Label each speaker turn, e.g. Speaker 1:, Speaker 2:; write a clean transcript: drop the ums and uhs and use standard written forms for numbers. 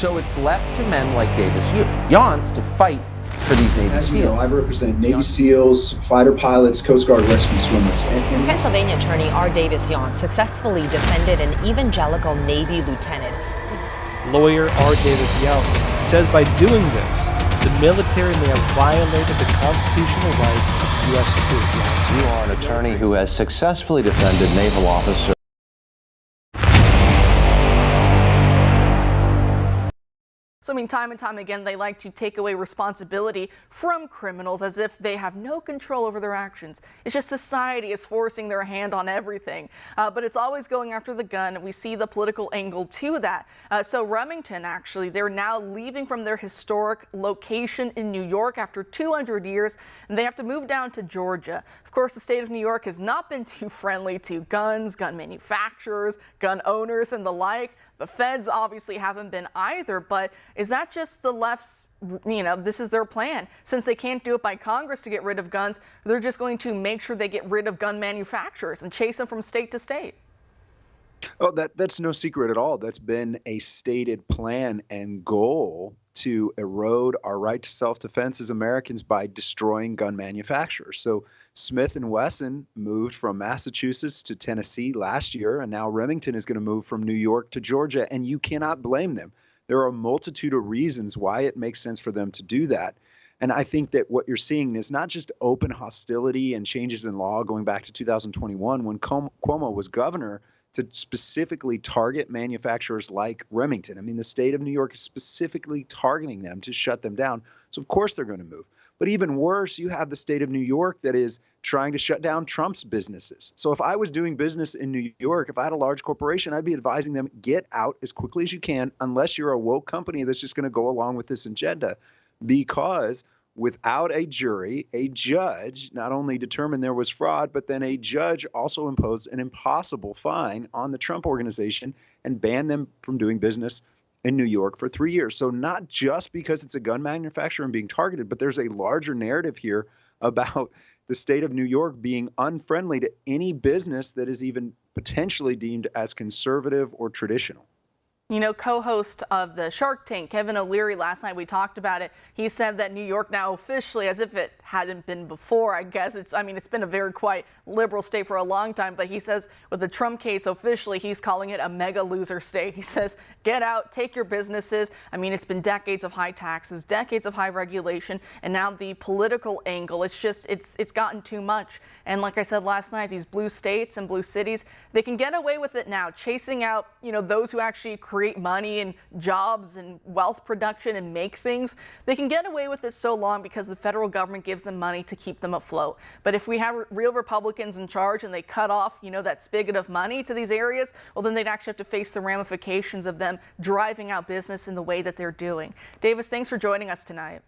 Speaker 1: So it's left to men like Davis Younts to fight for these Navy SEALs.
Speaker 2: You know, I represent Navy SEAls, fighter pilots, Coast Guard rescue swimmers.
Speaker 3: Pennsylvania attorney R. Davis Younts successfully defended an evangelical Navy lieutenant.
Speaker 4: Lawyer R. Davis Younts says by doing this, the military may have violated the constitutional rights of U.S. troops.
Speaker 5: You are an attorney who has successfully defended naval officers.
Speaker 6: So, I mean, time and time again, they like to take away responsibility from criminals as if they have no control over their actions. It's just society is forcing their hand on everything. But it's always going after the gun. We see the political angle to that. So Remington, actually, they're now leaving from their historic location in New York after 200 years, and they have to move down to Georgia. Of course, the state of New York has not been too friendly to guns, gun manufacturers, gun owners, and the like. The feds obviously haven't been either, but is that just the left's, this is their plan? Since they can't do it by Congress to get rid of guns, they're just going to make sure they get rid of gun manufacturers and chase them from state to state.
Speaker 7: Oh, that's no secret at all. That's been a stated plan and goal to erode our right to self-defense as Americans by destroying gun manufacturers. So Smith & Wesson moved from Massachusetts to Tennessee last year, and now Remington is going to move from New York to Georgia, and you cannot blame them. There are a multitude of reasons why it makes sense for them to do that. And I think that what you're seeing is not just open hostility and changes in law going back to 2021 when Cuomo was governor, to specifically target manufacturers like Remington. I mean, the state of New York is specifically targeting them to shut them down. So of course they're going to move. But even worse, you have the state of New York that is trying to shut down Trump's businesses. So if I was doing business in New York, if I had a large corporation, I'd be advising them, get out as quickly as you can, unless you're a woke company that's just going to go along with this agenda. Because without a jury, a judge not only determined there was fraud, but then a judge also imposed an impossible fine on the Trump organization and banned them from doing business in New York for 3 years. So not just because it's a gun manufacturer and being targeted, but there's a larger narrative here about the state of New York being unfriendly to any business that is even potentially deemed as conservative or traditional.
Speaker 6: Co-host of the Shark Tank, Kevin O'Leary, last night we talked about it. He said that New York now officially, as if it hadn't been before, I guess it's been a very quiet liberal state for a long time, but he says with the Trump case officially, he's calling it a mega loser state. He says, get out, take your businesses. It's been decades of high taxes, decades of high regulation, and now the political angle. It's gotten too much. And like I said last night, these blue states and blue cities, they can get away with it now, chasing out, those who actually create money and jobs and wealth production and make things. They can get away with it so long because the federal government gives them money to keep them afloat. But if we have real Republicans in charge and they cut off, that spigot of money to these areas, well, then they'd actually have to face the ramifications of them driving out business in the way that they're doing. Davis, thanks for joining us tonight.